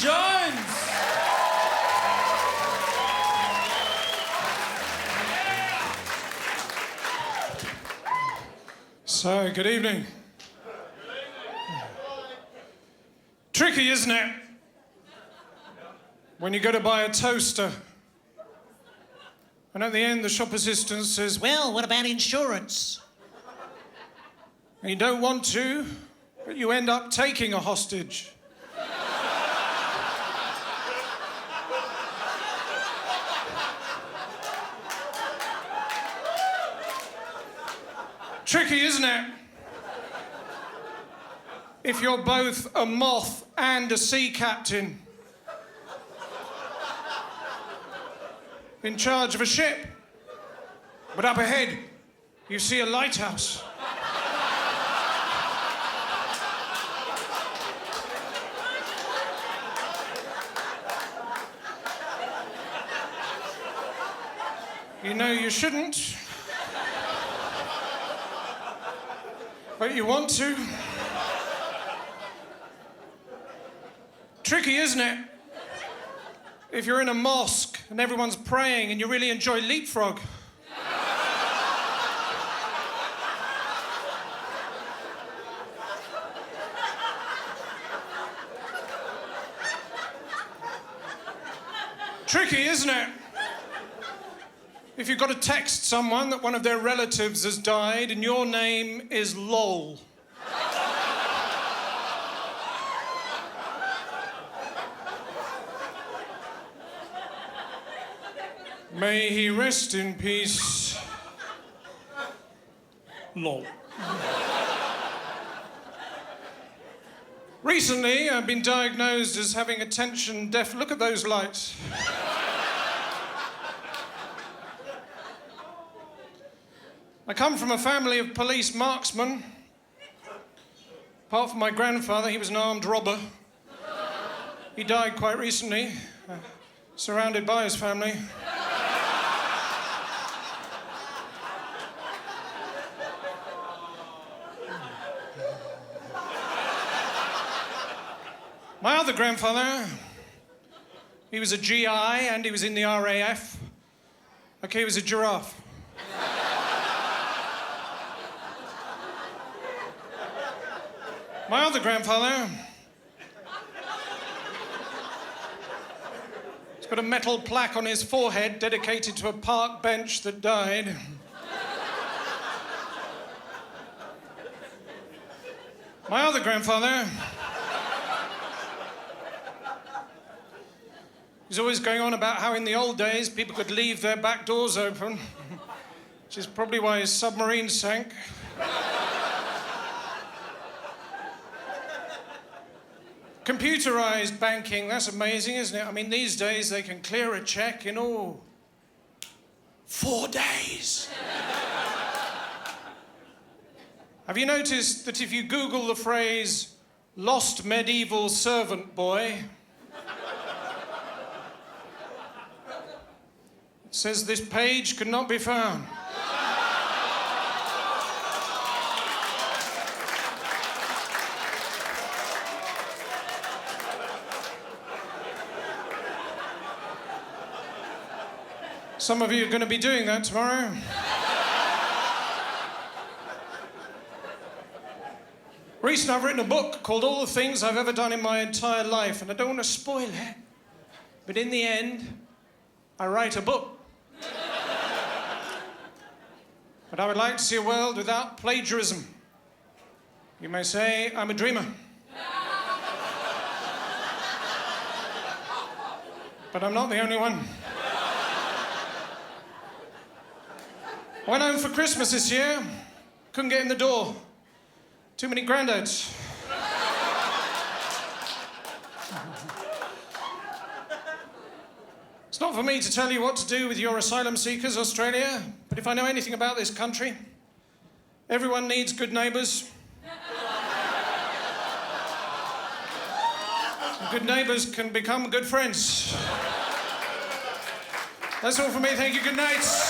Jones. So, good evening. Tricky, isn't it? When you go to buy a toaster, and at the end the shop assistant says, "Well, what about insurance?" And you don't want to, but you end up taking a hostage. Tricky, isn't it? If you're both a moth and a sea captain in charge of a ship, but up ahead you see a lighthouse. You know you shouldn't, but you want to. Tricky, isn't it? If you're in a mosque and everyone's praying and you really enjoy leapfrog. Tricky, isn't it? If you've got to text someone that one of their relatives has died and your name is LOL. May he rest in peace. LOL. Recently, I've been diagnosed as having attention deaf. Look at those lights. I come from a family of police marksmen. Apart from my grandfather, he was an armed robber. He died quite recently, surrounded by his family. My other grandfather, he was a GI and he was in the RAF. Okay, he was a giraffe. My other grandfather, he's got a metal plaque on his forehead dedicated to a park bench that died. My other grandfather, he's always going on about how in the old days people could leave their back doors open, which is probably why his submarine sank. Computerized banking, that's amazing, isn't it? I mean, these days they can clear a check in, 4 days. Have you noticed that if you Google the phrase, "lost medieval servant boy," it says this page could not be found. Some of you are going to be doing that tomorrow. Recently, I've written a book called All the Things I've Ever Done in My Entire Life, and I don't want to spoil it, but in the end, I write a book. But I would like to see a world without plagiarism. You may say I'm a dreamer. But I'm not the only one. I went home for Christmas this year, couldn't get in the door. Too many granddads. It's not for me to tell you what to do with your asylum seekers, Australia, but if I know anything about this country, everyone needs good neighbours. And good neighbours can become good friends. That's all from me, thank you, good night.